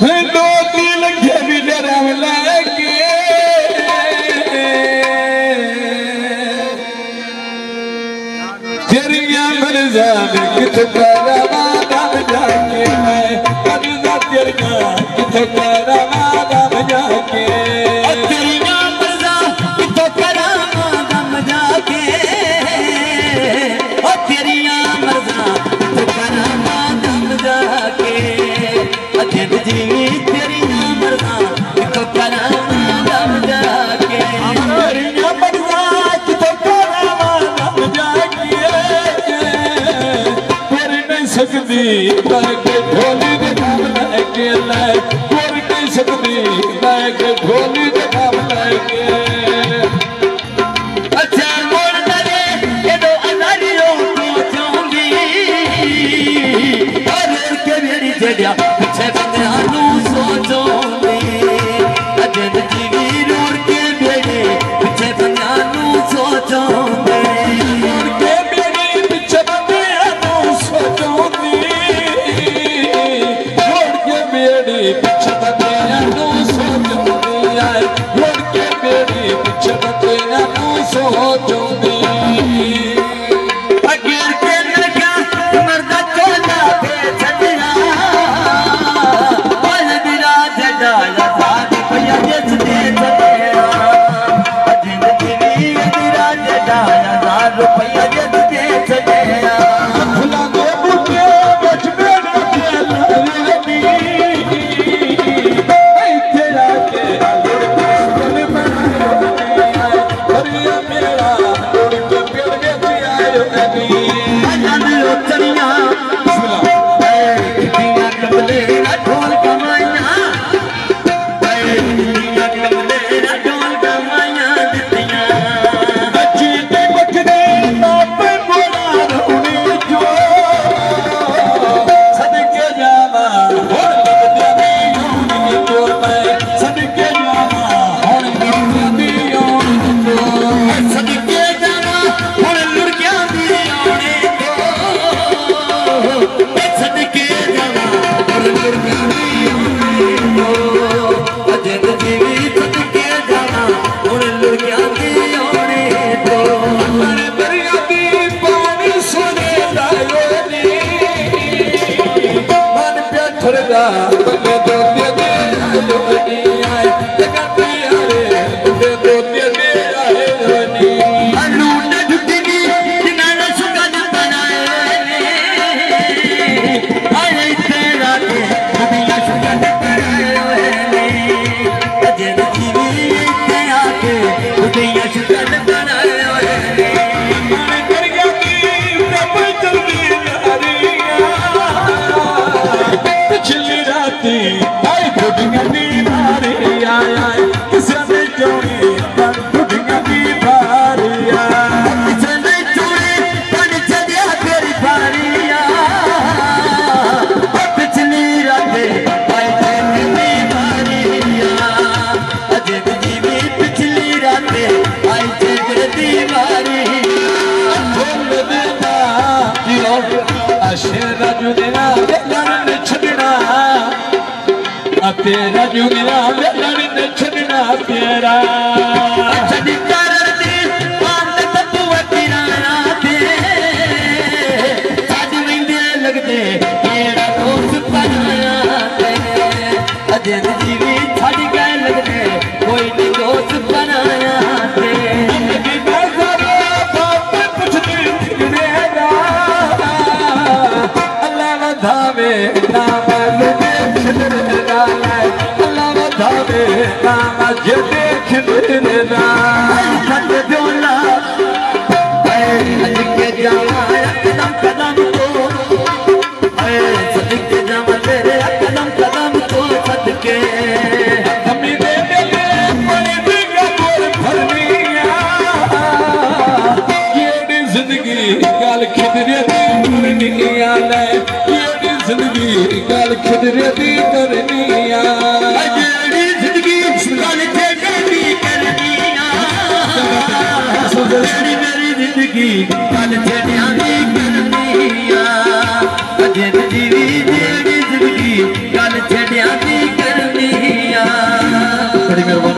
दो तीन लगे भी डराव लगे तेरिया मर्जा कित करवा दम जाके मर्जा तेरिया कित करवा दम जाके तेरिया मर्जा कित करवा दम जाके तेरिया मर्जा कित करवा दम जाके अजद जी तेरिया मर्जा कित करवा दम जाके तेरिया मर्जा कित करवा दम जाके कर नहीं सकती लाके ढोली दे नाम लेके ले कर नहीं सकती लाके ढोली दे नाम लेके अच्छा मोर दरे एडो अनारियो को चोंगी अरे के मेरी जड़िया पीछे बंदानू सोचोंगी अजद जीवी रोड के बेड़े पीछे बंदानू सोचोंगी और के मेरे पीछे बंदानू सोचोंगी और के मेरे पीछे बंदानू सोचोंगी और के मेरे पीछे बंदानू सोचोंगी अगेर के लड़का मर्दा चोला पे छड़िया बोल बिरा जड़ा साथ भैया जिस दे छड़िया अजद जीवी बिरा जड़ा ₹1000 जिस दे छड़िया फुला दे बुके बच मेरे लड़नी ऐ तेरा के दिल बनाया हरिया मेरा उड़ के पेड़ के आयो नदी अजद उतरिया बिस्मिल्लाह दिया कबले ना ढोल कमाइया दिया कबले ना ढोल कमाइया दितिया अच्छी ते बखरे बाप मोरा रोने जो सदके जावा और लगदे नी जो मैं सदके जावा और लगदे जो सदके जावा हुण लुड़कियां दी आणे तो सदके जावा हुण लुड़कियां दी आणे तो अजद जीवी सदके जावा हुण लुड़कियां दी आणे तो मेरे दरिया दी पानी सोने लायो नी मन पे ठरदा बल्ले दो दे आयो नी आए लगते यारे दे दो दे आए नी लूट झुटगी जिन्होंने सुगंध बनाए अरे तेरा के दुनिया सुगंध बनाए अजद जीवी ते आके दुनिया सुगंध बनाए मन दरिया दी रब जल्दी नारिया पिछली राती आई बुढ़िया दी नारी आया किसे ने जोड़ी बुढ़िया दी बारिया चले चूड़े बन चलिया तेरी बारिया पिछली राते आई तेरी बारिया अजद जीवी पिछली राते आई तेरी बारिया बोल देना जियो अशेरा जुदेना लड़न छड़ना तेरा जुदेना लड़न छड़ना तेरा छड़ी करती बांध तत्व किराना दे साज विंदे लगते तेरा दोस्त बनाया दे अजद जीवी छड़ी गए लगते कोई नहीं दोस्त बनाया दे की नजर बाप कुछ नहीं ठिकरेगा अल्लाह वधावे नाम लुटे खिलरेगा अल्लाह वधावे नाम जटे खिलरेगा खत जोला अज के जावा कदम कदम तो सदके जावा तेरे कदम कदम तो सदके हमी दे मेले पड़ी दिगा बोल भरनिया ये जिंदगी गाल खिदरे दी करनिया ले ये जिंदगी गाल खिदरे दी करनिया अजड़ी जिंदगी गाल खिदरे दी करनिया मेरी जिंदगी गाल